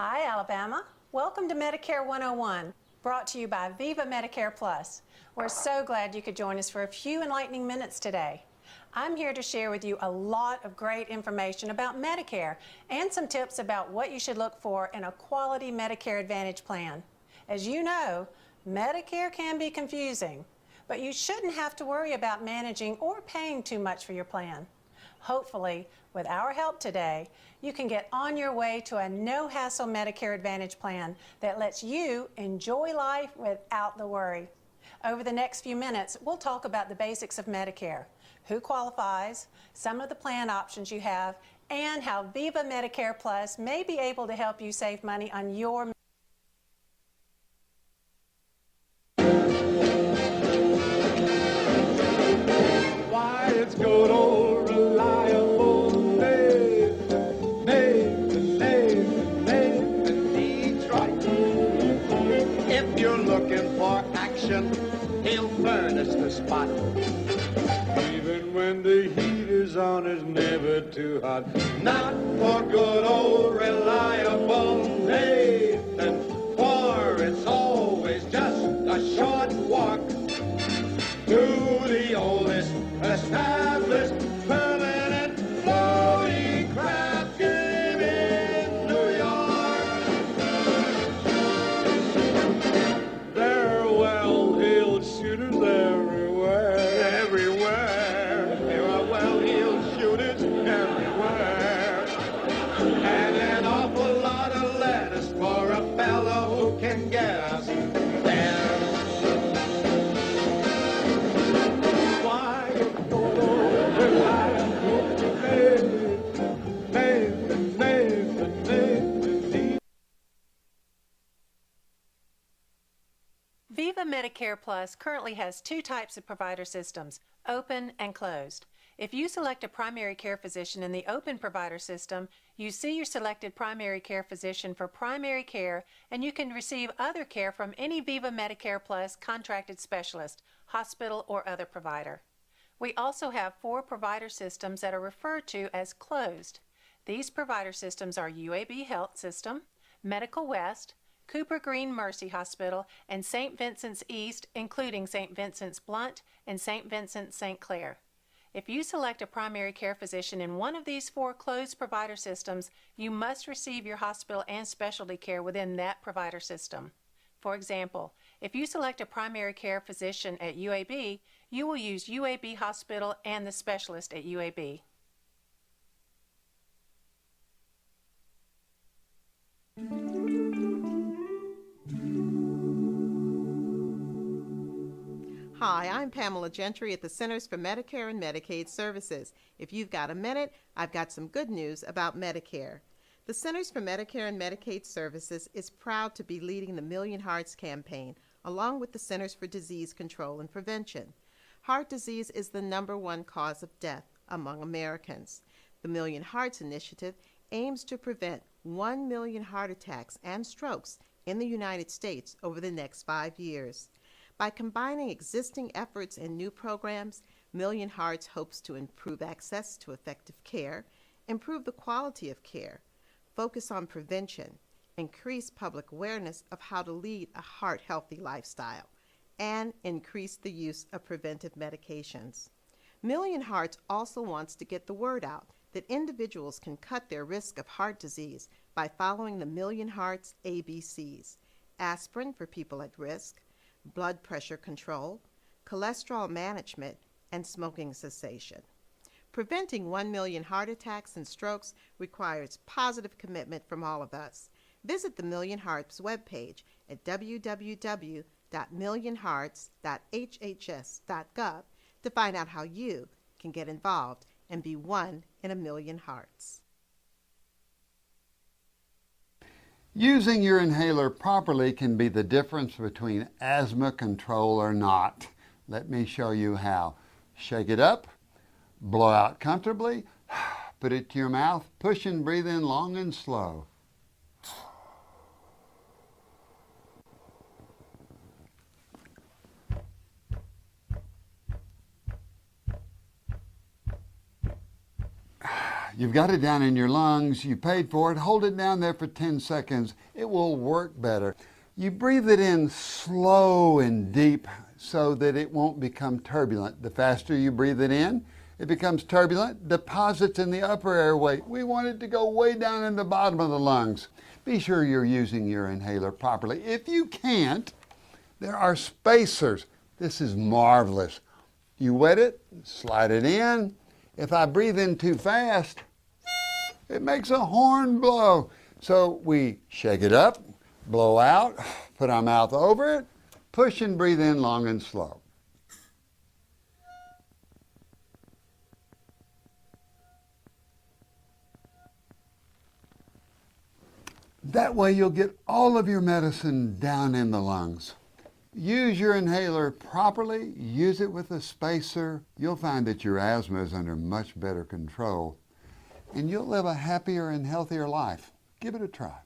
Hi, Alabama. Welcome to Medicare 101, brought to you by Viva Medicare Plus. We're so glad you could join us for a few enlightening minutes today. I'm here to share with you a lot of great information about Medicare and some tips about what you should look for in a quality Medicare Advantage plan. As you know, Medicare can be confusing, but you shouldn't have to worry about managing or paying too much for your plan. Hopefully, with our help today, you can get on your way to a no-hassle Medicare Advantage plan that lets you enjoy life without the worry. Over the next few minutes, we'll talk about the basics of Medicare, who qualifies, some of the plan options you have, and how Viva Medicare Plus may be able to help you save money on your Why, it's good old reliable Nathan Detroit. If you're looking for action, he'll furnish the spot. Even when the heat is on, it's never too hot. Not for good old reliable Nathan, for it's always just a short walk to the oldest established permanent floating craft game in New York. There are well-heeled shooters everywhere. There are well-heeled shooters everywhere. And an awful lot of lettuce for a fellow who can get us there. Viva Medicare Plus currently has two types of provider systems, open and closed. If you select a primary care physician in the open provider system, you see your selected primary care physician for primary care, and you can receive other care from any Viva Medicare Plus contracted specialist, hospital, or other provider. We also have 4 provider systems that are referred to as closed. These provider systems are UAB Health System, Medical West, Cooper Green Mercy Hospital, and St. Vincent's East, including St. Vincent's Blunt and St. Vincent St. Clair. If you select a primary care physician in one of these 4 closed provider systems, you must receive your hospital and specialty care within that provider system. For example, if you select a primary care physician at UAB, you will use UAB Hospital and the specialist at UAB. Hi, I'm Pamela Gentry at the Centers for Medicare and Medicaid Services. If you've got a minute, I've got some good news about Medicare. The Centers for Medicare and Medicaid Services is proud to be leading the Million Hearts campaign, along with the Centers for Disease Control and Prevention. Heart disease is the #1 cause of death among Americans. The Million Hearts Initiative aims to prevent 1 million heart attacks and strokes in the United States over the next 5 years. By combining existing efforts and new programs, Million Hearts hopes to improve access to effective care, improve the quality of care, focus on prevention, increase public awareness of how to lead a heart-healthy lifestyle, and increase the use of preventive medications. Million Hearts also wants to get the word out that individuals can cut their risk of heart disease by following the Million Hearts ABCs: aspirin for people at risk, blood pressure control, cholesterol management, and smoking cessation. Preventing 1 million heart attacks and strokes requires positive commitment from all of us. Visit the Million Hearts webpage at www.millionhearts.hhs.gov to find out how you can get involved and be one in a million hearts. Using your inhaler properly can be the difference between asthma control or not. Let me show you how. Shake it up, blow out comfortably, put it to your mouth, push and breathe in long and slow. You've got it down in your lungs. You paid for it. Hold it down there for 10 seconds. It will work better. You breathe it in slow and deep so that it won't become turbulent. The faster you breathe it in, it becomes turbulent, deposits in the upper airway. We want it to go way down in the bottom of the lungs. Be sure you're using your inhaler properly. If you can't, there are spacers. This is marvelous. You wet it, slide it in. If I breathe in too fast, it makes a horn blow. So we shake it up, blow out, put our mouth over it, push and breathe in long and slow. That way you'll get all of your medicine down in the lungs. Use your inhaler properly, use it with a spacer. You'll find that your asthma is under much better control, and you'll live a happier and healthier life. Give it a try.